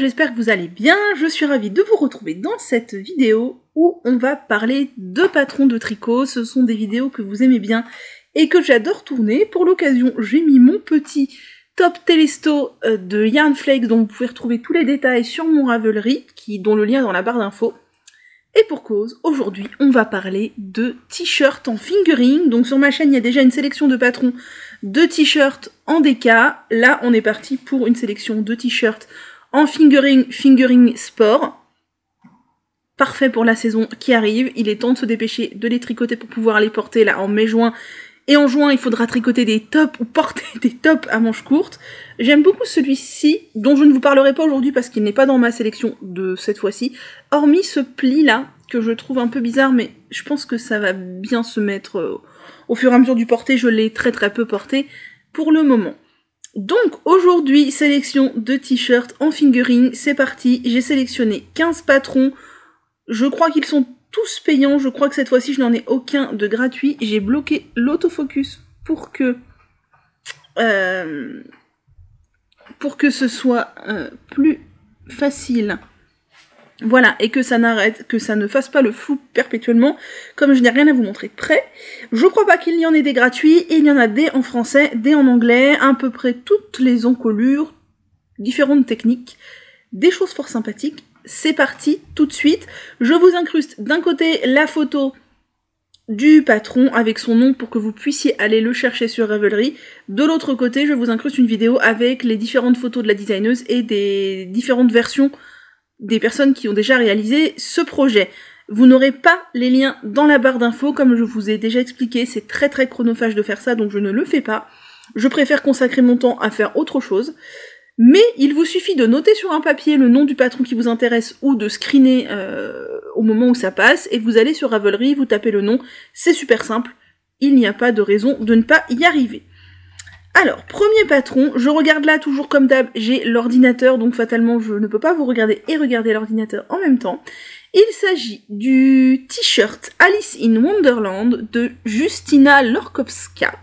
j'espère que vous allez bien. Je suis ravie de vous retrouver dans cette vidéo où on va parler de patrons de tricot. Ce sont des vidéos que vous aimez bien et que j'adore tourner. Pour l'occasion, j'ai mis mon petit top Telesto de Yarn Flakes dont vous pouvez retrouver tous les détails sur mon Ravelry, dont le lien est dans la barre d'infos. Et pour cause, aujourd'hui, on va parler de t-shirts en fingering. Donc sur ma chaîne, il y a déjà une sélection de patrons de t-shirts en DK. Là, on est parti pour une sélection de t-shirts en fingering sport. Parfait pour la saison qui arrive. Il est temps de se dépêcher de les tricoter pour pouvoir les porter là en mai-juin. Et en juin, il faudra tricoter des tops ou porter des tops à manches courtes. J'aime beaucoup celui-ci, dont je ne vous parlerai pas aujourd'hui parce qu'il n'est pas dans ma sélection de cette fois-ci. Hormis ce pli-là, que je trouve un peu bizarre, mais je pense que ça va bien se mettre au fur et à mesure du porté. Je l'ai très peu porté pour le moment. Donc aujourd'hui, sélection de t-shirts en fingering, c'est parti. J'ai sélectionné 15 patrons. Je crois qu'ils sont tous payants, je crois que cette fois-ci je n'en ai aucun de gratuit. J'ai bloqué l'autofocus pour que ce soit plus facile. Voilà, et que ça ne fasse pas le flou perpétuellement, comme je n'ai rien à vous montrer de près. Je crois pas qu'il y en ait des gratuits, et il y en a des en français, des en anglais, à peu près toutes les encolures, différentes techniques, des choses fort sympathiques. C'est parti, tout de suite. Je vous incruste d'un côté la photo du patron avec son nom pour que vous puissiez aller le chercher sur Ravelry. De l'autre côté, je vous incruste une vidéo avec les différentes photos de la designeuse et des différentes versions des personnes qui ont déjà réalisé ce projet. Vous n'aurez pas les liens dans la barre d'infos, comme je vous ai déjà expliqué, c'est très chronophage de faire ça, donc je ne le fais pas. Je préfère consacrer mon temps à faire autre chose. Mais il vous suffit de noter sur un papier le nom du patron qui vous intéresse ou de screener au moment où ça passe, et vous allez sur Ravelry, vous tapez le nom, c'est super simple, il n'y a pas de raison de ne pas y arriver. Alors, premier patron, je regarde là toujours comme d'hab, j'ai l'ordinateur, donc fatalement je ne peux pas vous regarder et regarder l'ordinateur en même temps. Il s'agit du t-shirt Alice in Wonderland de Justyna Lorkowska,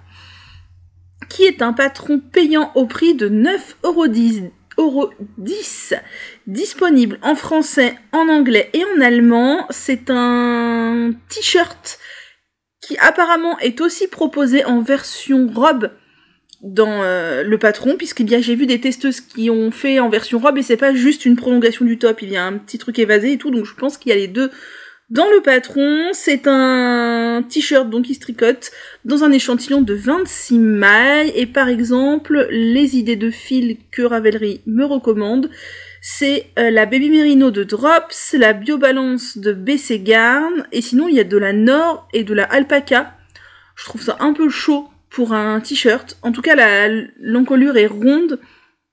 qui est un patron payant au prix de 9,10 €, disponible en français, en anglais et en allemand. C'est un t-shirt qui apparemment est aussi proposé en version robe dans le patron, j'ai vu des testeuses qui ont fait en version robe et c'est pas juste une prolongation du top, il y a un petit truc évasé et tout, donc je pense qu'il y a les deux dans le patron. C'est un t-shirt donc qui se tricote dans un échantillon de 26 mailles, et par exemple les idées de fil que Ravelry me recommande, c'est la Baby Merino de Drops, la Biobalance de BC Garn, et sinon il y a de la Nord et de la Alpaca. Je trouve ça un peu chaud pour un t-shirt. En tout cas l'encolure est ronde.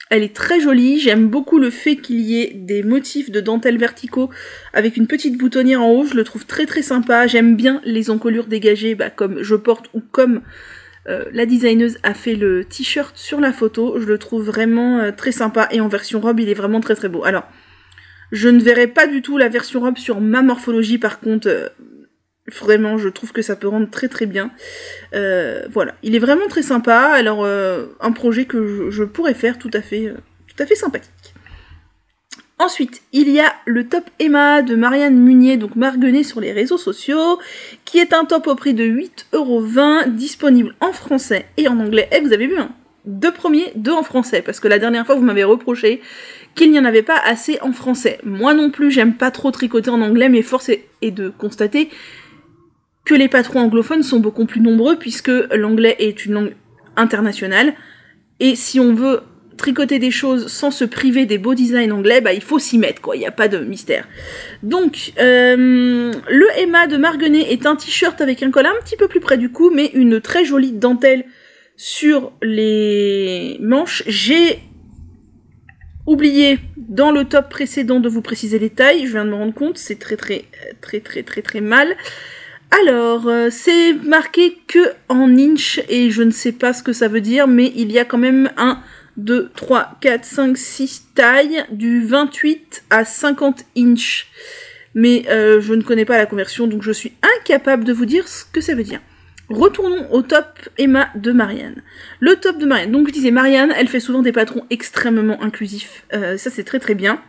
Elle est très jolie, j'aime beaucoup le fait qu'il y ait des motifs de dentelle verticaux avec une petite boutonnière en haut, je le trouve très sympa. J'aime bien les encolures dégagées, comme je porte ou comme la designeuse a fait le t-shirt sur la photo. Je le trouve vraiment très sympa, et en version robe il est vraiment très beau. Alors, je ne verrai pas du tout la version robe sur ma morphologie, par contre, vraiment je trouve que ça peut rendre très bien. Voilà, il est vraiment très sympa. Alors un projet que je pourrais faire tout à fait sympathique. Ensuite, il y a le top Emma de Marianne Munier, donc marguené sur les réseaux sociaux, qui est un top au prix de 8,20 €, disponible en français et en anglais. Et vous avez vu, hein, deux en français, parce que la dernière fois vous m'avez reproché qu'il n'y en avait pas assez en français. Moi non plus, j'aime pas trop tricoter en anglais, mais force est de constater que les patrons anglophones sont beaucoup plus nombreux, puisque l'anglais est une langue internationale, et si on veut tricoter des choses sans se priver des beaux designs anglais, il faut s'y mettre, quoi, il n'y a pas de mystère. Donc, le Emma de Marguenet est un t-shirt avec un col un petit peu plus près du cou, mais une très jolie dentelle sur les manches. J'ai oublié dans le top précédent de vous préciser les tailles, je viens de me rendre compte, c'est très mal. Alors, c'est marqué que en inch, et je ne sais pas ce que ça veut dire, mais il y a quand même 1, 2, 3, 4, 5, 6 tailles, du 28 à 50 inch. Mais je ne connais pas la conversion, donc je suis incapable de vous dire ce que ça veut dire. Retournons au top Emma de Marianne. Le top de Marianne, donc je disais Marianne, elle fait souvent des patrons extrêmement inclusifs, ça c'est très bien.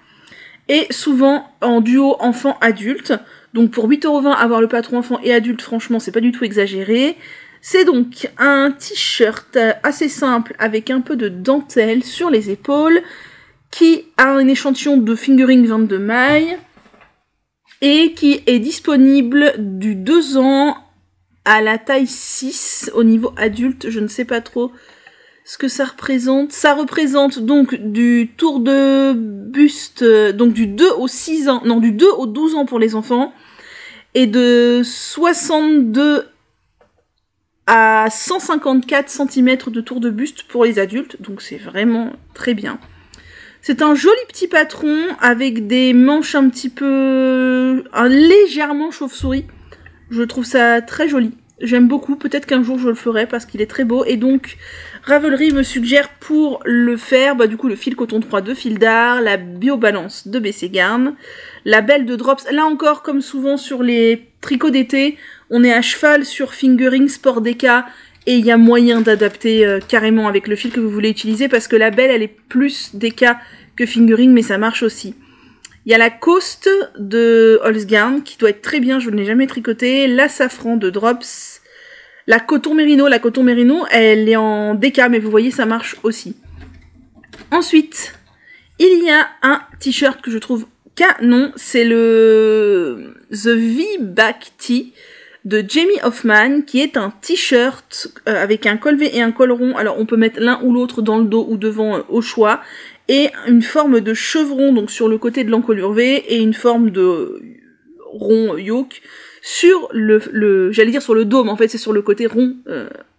et souvent en duo enfant-adulte. Donc pour 8,20 € avoir le patron enfant et adulte, franchement c'est pas du tout exagéré. C'est donc un t-shirt assez simple avec un peu de dentelle sur les épaules qui a un échantillon de fingering 22 mailles et qui est disponible du 2 ans à la taille 6 au niveau adulte. Je ne sais pas trop ce que ça représente. Ça représente donc du tour de buste, donc du 2 au 6 ans, non du 2 au 12 ans pour les enfants et de 62 à 154 cm de tour de buste pour les adultes, donc c'est vraiment très bien. C'est un joli petit patron avec des manches un petit peu... légèrement chauve-souris. Je trouve ça très joli. J'aime beaucoup, peut-être qu'un jour je le ferai parce qu'il est très beau. Et donc, Ravelry me suggère pour le faire, du coup le fil coton 3 de Fil d'Art, la biobalance de BC Garn, la belle de Drops. Là encore, comme souvent sur les tricots d'été, on est à cheval sur Fingering Sport DK et il y a moyen d'adapter carrément avec le fil que vous voulez utiliser parce que la belle elle est plus DK que Fingering mais ça marche aussi. Il y a la Coast de Holzgarn qui doit être très bien, je ne l'ai jamais tricotée, la Safran de Drops, la Coton Merino elle est en DK mais vous voyez ça marche aussi. Ensuite, il y a un t-shirt que je trouve canon, c'est le The V-Back Tee de Jamie Hoffman, qui est un t-shirt avec un col V et un col rond. Alors on peut mettre l'un ou l'autre dans le dos ou devant au choix. Et une forme de chevron donc sur le côté de l'encolure V et une forme de rond yoke sur j'allais dire sur le dos, mais en fait c'est sur le côté rond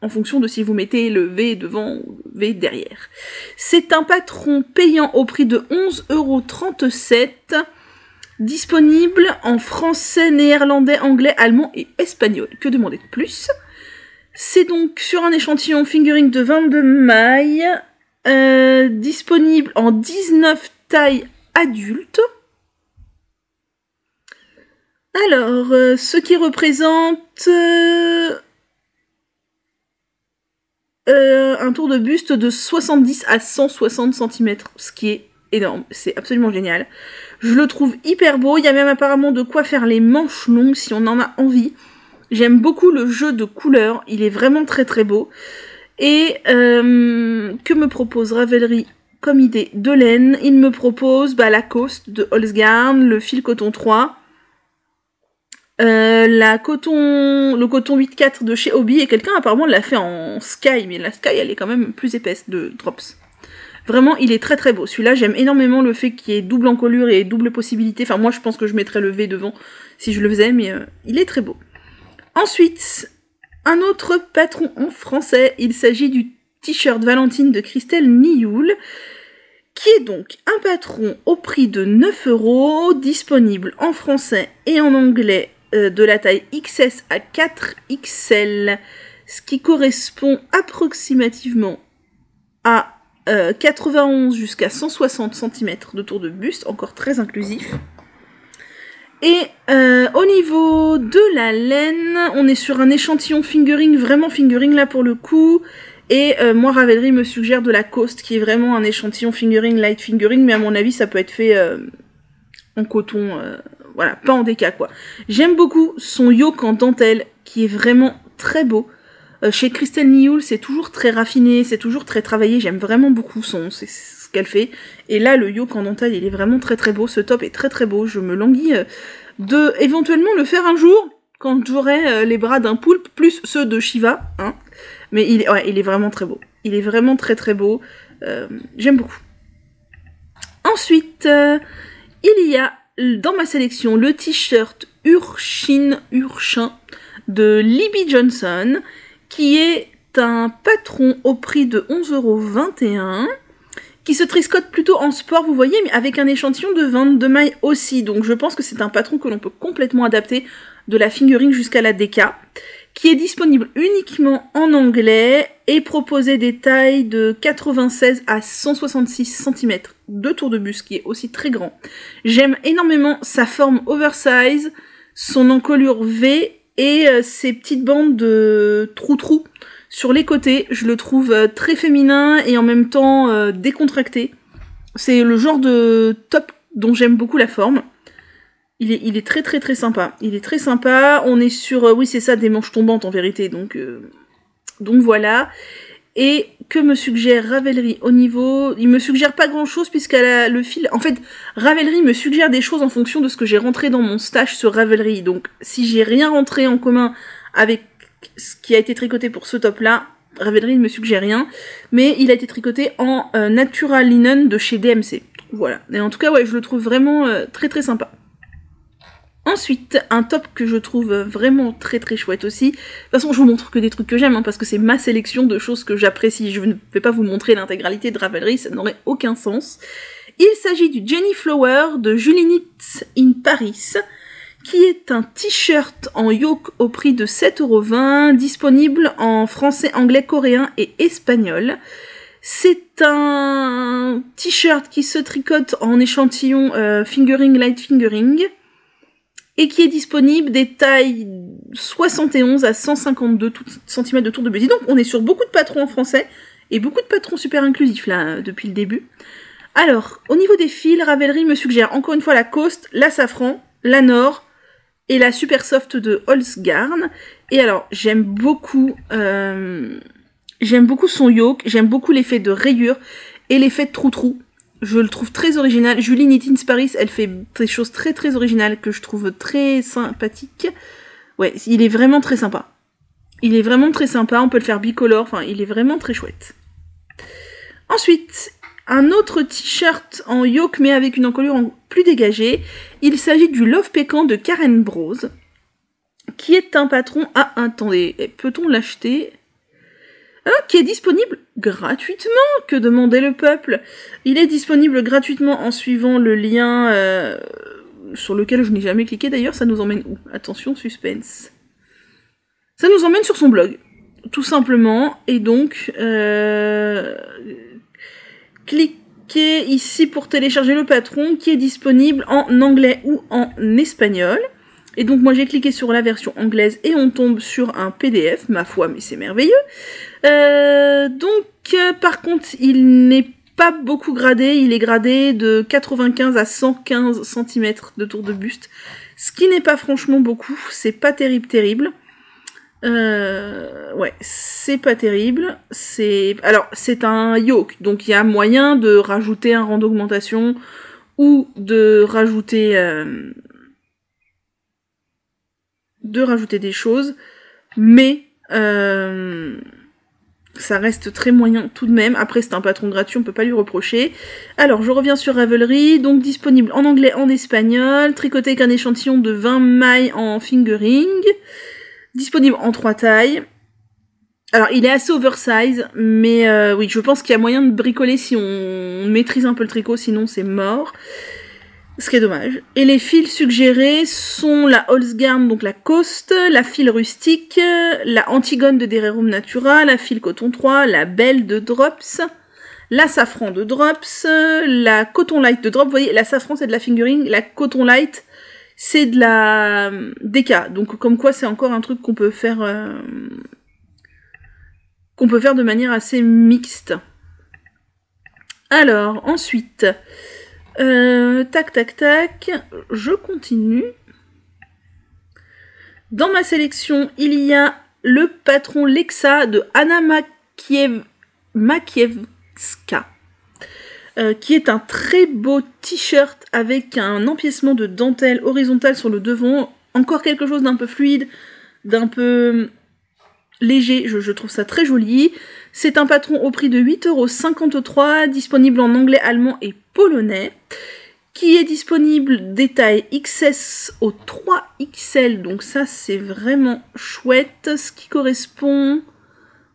en fonction de si vous mettez le V devant ou le V derrière. C'est un patron payant au prix de 11,37 €. Disponible en français, néerlandais, anglais, allemand et espagnol. Que demander de plus? C'est donc sur un échantillon fingering de 22 mailles, disponible en 19 tailles adultes. Alors, ce qui représente un tour de buste de 70 à 160 cm, ce qui est énorme, c'est absolument génial. Je le trouve hyper beau, il y a même apparemment de quoi faire les manches longues si on en a envie. J'aime beaucoup le jeu de couleurs, il est vraiment très très beau. Et que me propose Ravelry comme idée de laine? Il me propose la Coast de Holzgarn, le fil coton 3, le coton 8,4 de chez Hobby, et quelqu'un apparemment l'a fait en Sky, mais la Sky elle est quand même plus épaisse de Drops. Vraiment, il est très très beau. Celui-là, j'aime énormément le fait qu'il y ait double encolure et double possibilité. Enfin, moi, je pense que je mettrais le V devant si je le faisais, mais il est très beau. Ensuite, un autre patron en français. Il s'agit du t-shirt Valentine de Christelle Nioul, qui est donc un patron au prix de 9 €, disponible en français et en anglais de la taille XS à 4XL, ce qui correspond approximativement à 91 jusqu'à 160 cm de tour de buste, encore très inclusif. Et au niveau de la laine, on est sur un échantillon fingering, vraiment fingering là pour le coup. Et moi, Ravelry me suggère de la Coast, qui est vraiment un échantillon fingering, light fingering, mais à mon avis, ça peut être fait en coton, voilà, pas en DK quoi. J'aime beaucoup son yoke en dentelle, qui est vraiment très beau. Chez Christelle Nioul, c'est toujours très raffiné, c'est toujours très travaillé, j'aime vraiment beaucoup ce qu'elle fait. Et là, le yoke en dentelle, il est vraiment très très beau, ce top est très très beau, je me languis de éventuellement le faire un jour, quand j'aurai les bras d'un poulpe, plus ceux de Shiva, hein. Mais il est vraiment très beau, il est vraiment très très beau, j'aime beaucoup. Ensuite, il y a dans ma sélection le t-shirt Urchin de Libby Johnson, qui est un patron au prix de 11,21 €, qui se tricote plutôt en sport, vous voyez, mais avec un échantillon de 22 mailles aussi. Donc je pense que c'est un patron que l'on peut complètement adapter de la fingering jusqu'à la DK, qui est disponible uniquement en anglais et proposé des tailles de 96 à 166 cm de tour de buste, qui est aussi très grand. J'aime énormément sa forme oversize, son encolure V, et ces petites bandes de trou-trou sur les côtés, je le trouve très féminin et en même temps décontracté. C'est le genre de top dont j'aime beaucoup la forme. Il est très très très sympa. Il est très sympa. On est sur, oui c'est ça, des manches tombantes en vérité. Donc voilà. Et que me suggère Ravelry au niveau... Il me suggère pas grand chose puisqu'elle a le fil... En fait, Ravelry me suggère des choses en fonction de ce que j'ai rentré dans mon stash sur Ravelry. Donc si j'ai rien rentré en commun avec ce qui a été tricoté pour ce top là, Ravelry ne me suggère rien. Mais il a été tricoté en Natural Linen de chez DMC. Voilà. Et en tout cas, ouais, je le trouve vraiment très très sympa. Ensuite, un top que je trouve vraiment très très chouette aussi. De toute façon, je vous montre que des trucs que j'aime, hein, parce que c'est ma sélection de choses que j'apprécie. Je ne vais pas vous montrer l'intégralité de Ravelry, ça n'aurait aucun sens. Il s'agit du Jenny Flower de Julie Knits in Paris, qui est un t-shirt en yoke au prix de 7,20 €, disponible en français, anglais, coréen et espagnol. C'est un t-shirt qui se tricote en échantillon fingering, light fingering, et qui est disponible des tailles 71 à 152 cm de tour de buste. Donc on est sur beaucoup de patrons en français, et beaucoup de patrons super inclusifs là, depuis le début. Alors, au niveau des fils, Ravelry me suggère encore une fois la Coast, la Safran, la Nord, et la Super Soft de Holzgarn. Et alors, j'aime beaucoup son yoke, j'aime beaucoup l'effet de rayure, et l'effet de trou-trou. Je le trouve très original. Julie Knits in Paris, elle fait des choses très très originales que je trouve très sympathiques. Ouais, il est vraiment très sympa. Il est vraiment très sympa, on peut le faire bicolore, enfin, il est vraiment très chouette. Ensuite, un autre t-shirt en yoke, mais avec une encolure plus dégagée. Il s'agit du Love Pécan de Karen Bros, qui est un patron... Ah, attendez, peut-on l'acheter ? Qui est disponible gratuitement, que demandait le peuple. Il est disponible gratuitement en suivant le lien sur lequel je n'ai jamais cliqué d'ailleurs. Ça nous emmène où ? Attention, suspense. Ça nous emmène sur son blog, tout simplement. Et donc, cliquez ici pour télécharger le patron qui est disponible en anglais ou en espagnol. Et donc moi j'ai cliqué sur la version anglaise et on tombe sur un PDF, ma foi, mais c'est merveilleux. Par contre, il n'est pas beaucoup gradé, il est gradé de 95 à 115 cm de tour de buste, ce qui n'est pas franchement beaucoup, c'est pas terrible. Ouais, c'est pas terrible. Alors, c'est un yoke, donc il y a moyen de rajouter un rang d'augmentation ou de rajouter des choses, mais ça reste très moyen tout de même. Après, c'est un patron gratuit, on peut pas lui reprocher. Alors, je reviens sur Ravelry, donc disponible en anglais, en espagnol, tricoté avec un échantillon de 20 mailles en fingering, disponible en 3 tailles. Alors, il est assez oversize, mais oui, je pense qu'il y a moyen de bricoler si on maîtrise un peu le tricot, sinon c'est mort. Ce qui est dommage. Et les fils suggérés sont la Holzgarn, donc la Coast, la fil rustique, la Antigone de Dererum Natura, la fil coton 3, la Belle de Drops, la Safran de Drops, la Coton Light de Drops. Vous voyez, la Safran c'est de la fingering, la Coton Light c'est de la DK. Donc comme quoi c'est encore un truc qu'on peut faire de manière assez mixte. Alors, ensuite... tac, je continue. Dans ma sélection, il y a le patron Lexa de Anna Makiewska, qui est un très beau t-shirt avec un empiècement de dentelle horizontale sur le devant, encore quelque chose d'un peu fluide, d'un peu léger, je trouve ça très joli. C'est un patron au prix de 8,53 €, disponible en anglais, allemand et polonais, qui est disponible des tailles XS au 3XL, donc ça c'est vraiment chouette, ce qui correspond,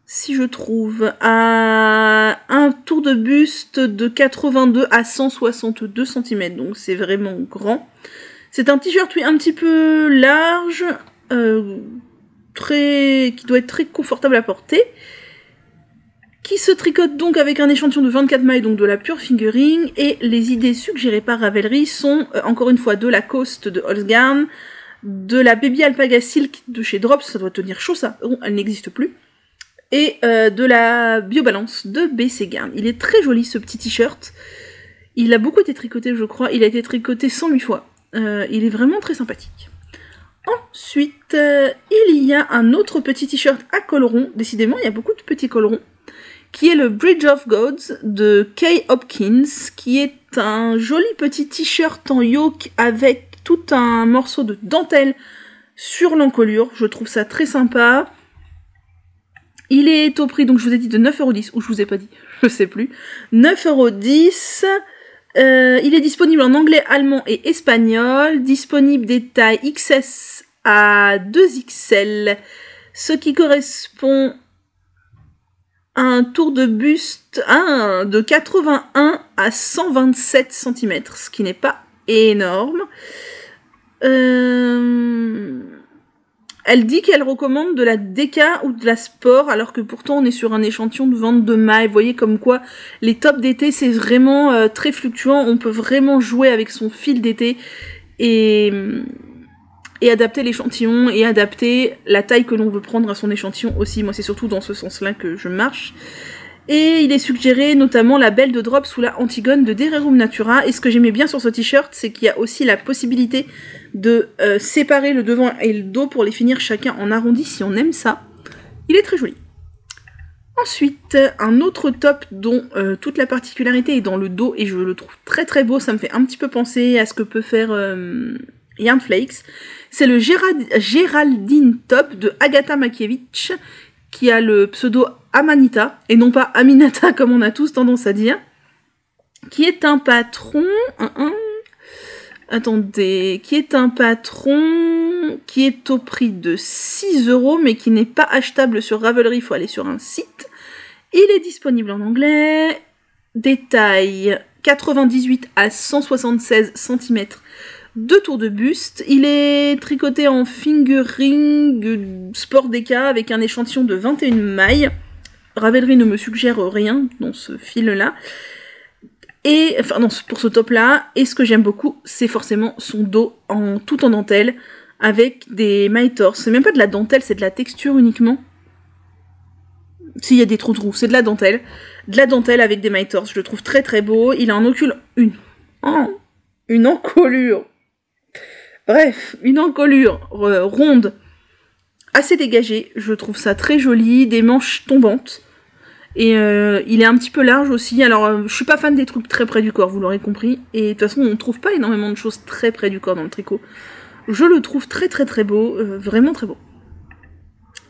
si je trouve, à un tour de buste de 82 à 162 cm, donc c'est vraiment grand. C'est un t-shirt, oui, un petit peu large, qui doit être très confortable à porter, qui se tricote donc avec un échantillon de 24 mailles, donc de la pure fingering, et les idées suggérées par Ravelry sont, encore une fois, de la Coast de Holzgarn, de la Baby Alpaga Silk de chez Drops, ça doit tenir chaud ça, bon, elle n'existe plus, et de la Biobalance de BC Garn. Il est très joli ce petit t-shirt, Il a beaucoup été tricoté, je crois. Il a été tricoté 108 fois. Il est vraiment très sympathique. Ensuite, il y a un autre petit t-shirt à col rond. Décidément, il y a beaucoup de petits cols ronds. Qui est le Bridge of Gods de Kay Hopkins. Qui est un joli petit t-shirt en yoke avec tout un morceau de dentelle sur l'encolure. Je trouve ça très sympa. Il est au prix, donc je vous ai dit de 9,10€, ou je vous ai pas dit, je sais plus. 9,10€. Il est disponible en anglais, allemand et espagnol. Disponible des tailles XS à 2XL. Ce qui correspond à un tour de buste de 81 à 127 cm. Ce qui n'est pas énorme. Elle dit qu'elle recommande de la déca ou de la sport, alors que pourtant on est sur un échantillon de vente de mailles. Vous voyez comme quoi les tops d'été c'est vraiment très fluctuant. On peut vraiment jouer avec son fil d'été et adapter l'échantillon et adapter la taille que l'on veut prendre à son échantillon aussi. Moi c'est surtout dans ce sens-là que je marche. Et il est suggéré notamment la belle de drop sous la Antigone de Dererum Natura. Et ce que j'aimais bien sur ce t-shirt, c'est qu'il y a aussi la possibilité de séparer le devant et le dos pour les finir chacun en arrondi si on aime ça. Il est très joli. Ensuite, un autre top dont toute la particularité est dans le dos et je le trouve très très beau. Ça me fait un petit peu penser à ce que peut faire Yarn Flakes. C'est le Géraldine Top de Agatha Makiewicz qui a le pseudo Amanita, et non pas Aminata comme on a tous tendance à dire, qui est un patron... Attendez, qui est un patron qui est au prix de 6€, mais qui n'est pas achetable sur Ravelry, il faut aller sur un site. Il est disponible en anglais, des tailles 98 à 176 cm, 2 tours de buste. Il est tricoté en fingering sport déca avec un échantillon de 21 mailles. Ravelry ne me suggère rien dans ce fil-là. Et, enfin, non, pour ce top-là. Et ce que j'aime beaucoup, c'est forcément son dos tout en dentelle, avec des mailles torse. C'est même pas de la dentelle, c'est de la texture uniquement. S'il y a des trous, c'est de la dentelle. De la dentelle avec des mailles torse. Je le trouve très très beau. Il a une encolure. Bref, une encolure ronde, assez dégagée. Je trouve ça très joli. Des manches tombantes. Et il est un petit peu large aussi. Alors, je suis pas fan des trucs très près du corps, vous l'aurez compris. Et de toute façon, on trouve pas énormément de choses très près du corps dans le tricot. Je le trouve très très très beau, vraiment très beau.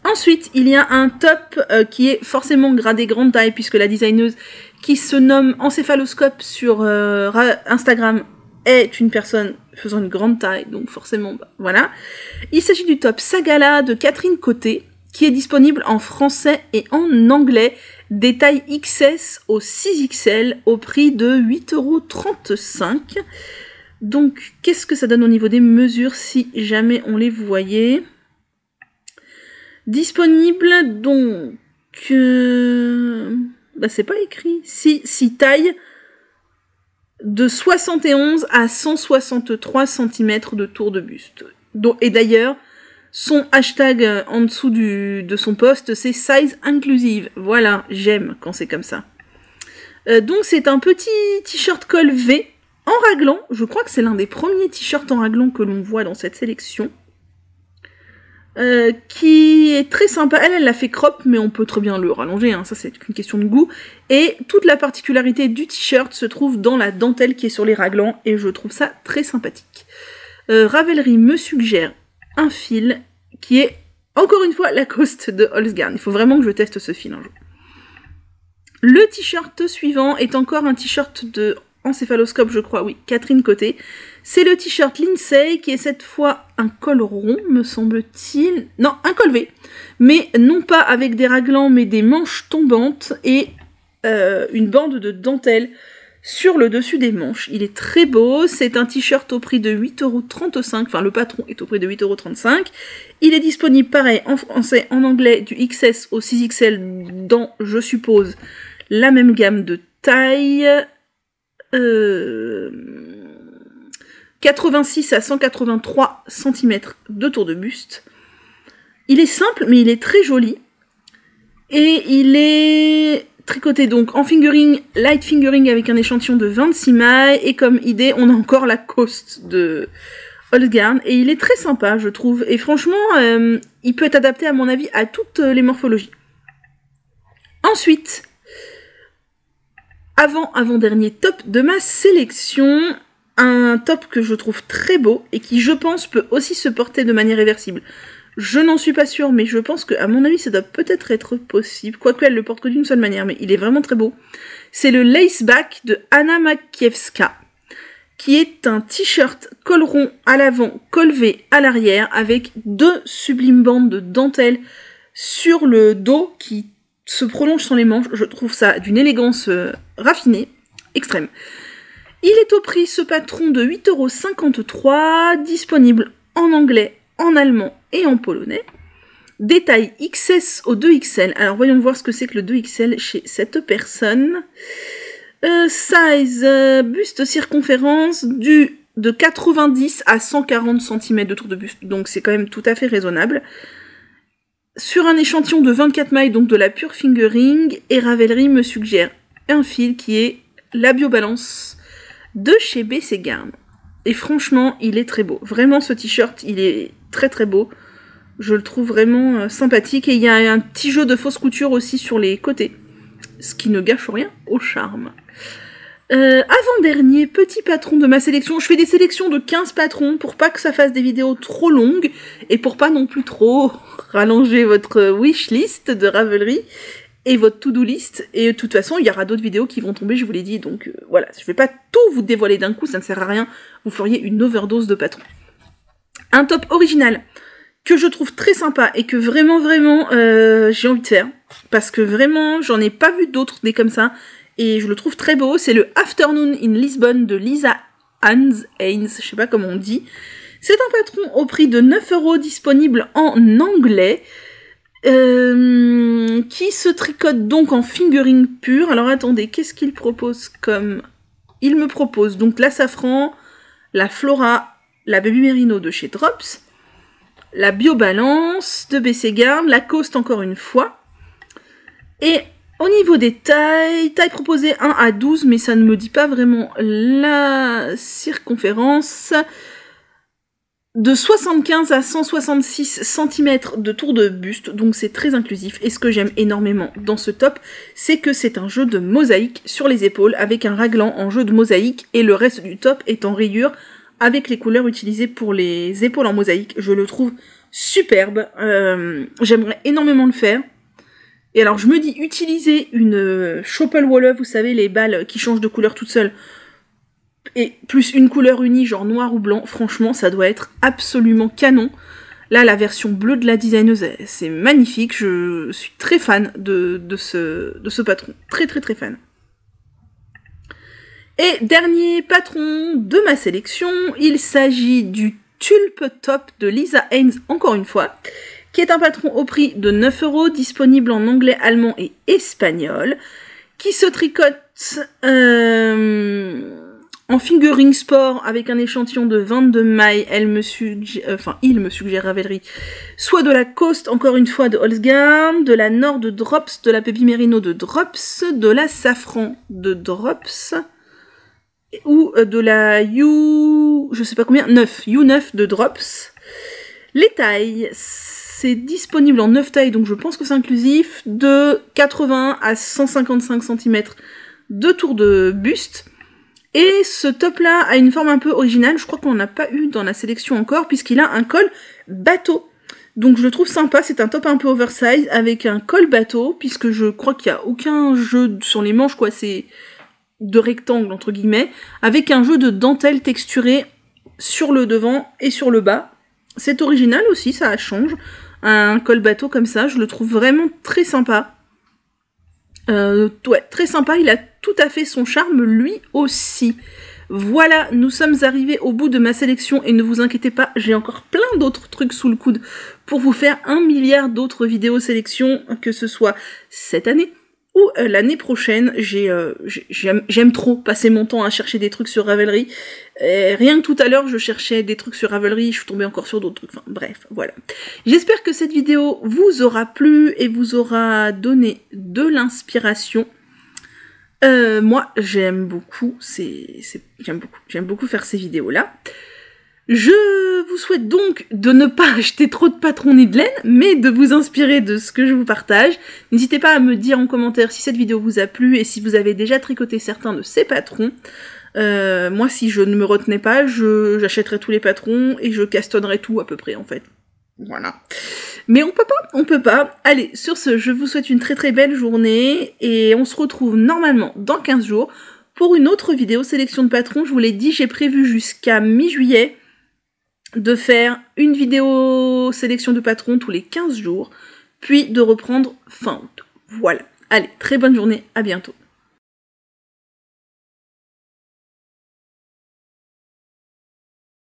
Ensuite, il y a un top qui est forcément gradé grande taille, puisque la designeuse qui se nomme Encéphaloscope sur Instagram est une personne faisant une grande taille, donc forcément, bah, voilà. Il s'agit du top Sagala de Catherine Côté, qui est disponible en français et en anglais, des tailles XS au 6XL, au prix de 8,35€. Donc, qu'est-ce que ça donne au niveau des mesures, si jamais on les voyait? Disponible, donc... bah, c'est pas écrit. Si taille de 71 à 163 cm de tour de buste. Et d'ailleurs... Son hashtag en dessous de son post, c'est size inclusive. Voilà, j'aime quand c'est comme ça. Donc c'est un petit t-shirt col V en raglan. Je crois que c'est l'un des premiers t-shirts en raglan que l'on voit dans cette sélection. Qui est très sympa. Elle l'a fait crop, mais on peut très bien le rallonger. Hein. Ça, c'est une question de goût. Et toute la particularité du t-shirt se trouve dans la dentelle qui est sur les raglans. Et je trouve ça très sympathique. Ravelry me suggère un fil qui est, encore une fois, Lacoste de Holzgarn. Il faut vraiment que je teste ce fil un jour. Le t-shirt suivant est encore un t-shirt de Encéphaloscope, je crois, oui, Catherine Côté. C'est le t-shirt Lindsay, qui est cette fois un col rond, me semble-t-il. Non, un col V. Mais non pas avec des raglans, mais des manches tombantes et une bande de dentelle sur le dessus des manches. Il est très beau, c'est un t-shirt au prix de 8,35€, enfin le patron est au prix de 8,35€. Il est disponible pareil en français, en anglais, du XS au 6XL dans, je suppose, la même gamme de taille. 86 à 183 cm de tour de buste. Il est simple, mais il est très joli. Et il est tricoté donc en fingering, light fingering avec un échantillon de 26 mailles, et comme idée, on a encore la Coast de Holzgarn, et il est très sympa, je trouve, et franchement, il peut être adapté, à mon avis, à toutes les morphologies. Ensuite, avant-dernier top de ma sélection, un top que je trouve très beau, et qui, je pense, peut aussi se porter de manière réversible. Je n'en suis pas sûre, mais je pense que, à mon avis, ça doit peut-être être possible. Quoique elle le porte que d'une seule manière, mais il est vraiment très beau. C'est le Laceback de Anna Makiewska, qui est un t-shirt col rond à l'avant, col V à l'arrière, avec 2 sublimes bandes de dentelle sur le dos qui se prolongent sans les manches. Je trouve ça d'une élégance raffinée, extrême. Il est au prix, ce patron, de 8,53 €, disponible en anglais, en allemand et en polonais. Détail XS au 2XL. Alors voyons voir ce que c'est que le 2XL chez cette personne. Size, buste circonférence de 90 à 140 cm de tour de buste. Donc c'est quand même tout à fait raisonnable. Sur un échantillon de 24 mailles, donc de la pure fingering, et Ravelry me suggère un fil qui est la Biobalance de chez BC Garn. Et franchement, il est très beau. Vraiment, ce t-shirt, il est très très beau. Je le trouve vraiment sympathique. Et il y a un petit jeu de fausse couture aussi sur les côtés. Ce qui ne gâche rien au charme. Avant-dernier petit patron de ma sélection. Je fais des sélections de 15 patrons pour pas que ça fasse des vidéos trop longues. Et pour pas non plus trop rallonger votre wishlist de Ravelry. Et votre to-do list, et de toute façon, il y aura d'autres vidéos qui vont tomber, je vous l'ai dit, donc voilà, je vais pas tout vous dévoiler d'un coup, ça ne sert à rien, vous feriez une overdose de patrons. Un top original, que je trouve très sympa, et que vraiment, j'ai envie de faire, parce que vraiment, j'en ai pas vu d'autres des comme ça, et je le trouve très beau, c'est le Afternoon in Lisbon de Lisa Haynes, je sais pas comment on dit. C'est un patron au prix de 9 €, disponible en anglais, qui se tricote donc en fingering pur. Alors attendez, qu'est-ce qu'il propose comme... Il me propose donc la Safran, la Flora, la Baby Merino de chez Drops, la Biobalance de BC Garn, la Coast encore une fois. Et au niveau des tailles proposée 1 à 12, mais ça ne me dit pas vraiment la circonférence. De 75 à 166 cm de tour de buste, donc c'est très inclusif. Et ce que j'aime énormément dans ce top, c'est que c'est un jeu de mosaïque sur les épaules, avec un raglan en jeu de mosaïque, et le reste du top est en rayure, avec les couleurs utilisées pour les épaules en mosaïque. Je le trouve superbe, j'aimerais énormément le faire. Et alors je me dis, utiliser une Schoppel Wolle, vous savez, les balles qui changent de couleur toutes seules, et plus une couleur unie, genre noir ou blanc, franchement, ça doit être absolument canon. Là, la version bleue de la designeuse, c'est magnifique, je suis très fan de ce patron. Très fan. Et dernier patron de ma sélection, il s'agit du Tulpe Top de Lisa Haynes, encore une fois, qui est un patron au prix de 9 €, disponible en anglais, allemand et espagnol, qui se tricote... en fingering sport, avec un échantillon de 22 mailles, il me suggère Ravelry, soit de la Coast, encore une fois, de Holzgarn, de la Nord de Drops, de la Baby Merino de Drops, de la Safran de Drops, ou de la je sais pas combien, U9 de Drops. Les tailles, c'est disponible en 9 tailles, donc je pense que c'est inclusif, de 80 à 155 cm de tour de buste. Et ce top-là a une forme un peu originale, je crois qu'on n'a pas eu dans la sélection encore, puisqu'il a un col bateau. Donc je le trouve sympa, c'est un top un peu oversize, avec un col bateau, puisque je crois qu'il n'y a aucun jeu sur les manches, quoi, c'est de rectangle, entre guillemets, avec un jeu de dentelle texturée sur le devant et sur le bas. C'est original aussi, ça change. Un col bateau comme ça, je le trouve vraiment très sympa. Ouais, très sympa, il a tout à fait son charme lui aussi. Voilà, nous sommes arrivés au bout de ma sélection et ne vous inquiétez pas, j'ai encore plein d'autres trucs sous le coude pour vous faire 1 milliard d'autres vidéos sélections, que ce soit cette année ou l'année prochaine. J'aime trop passer mon temps à chercher des trucs sur Ravelry. Rien que tout à l'heure, je cherchais des trucs sur Ravelry, je suis tombée encore sur d'autres trucs. Enfin bref, voilà. J'espère que cette vidéo vous aura plu et vous aura donné de l'inspiration. Moi, j'aime beaucoup, j'aime beaucoup faire ces vidéos-là. Je vous souhaite donc de ne pas acheter trop de patrons nid de laine, mais de vous inspirer de ce que je vous partage. N'hésitez pas à me dire en commentaire si cette vidéo vous a plu et si vous avez déjà tricoté certains de ces patrons. Moi, si je ne me retenais pas, j'achèterais tous les patrons et je castonnerais tout à peu près, en fait. Voilà. Mais on peut pas. Allez, sur ce, je vous souhaite une très très belle journée et on se retrouve normalement dans 15 jours pour une autre vidéo sélection de patrons. Je vous l'ai dit, j'ai prévu jusqu'à mi-juillet de faire une vidéo sélection de patrons tous les 15 jours, puis de reprendre fin août. Voilà. Allez, très bonne journée, à bientôt.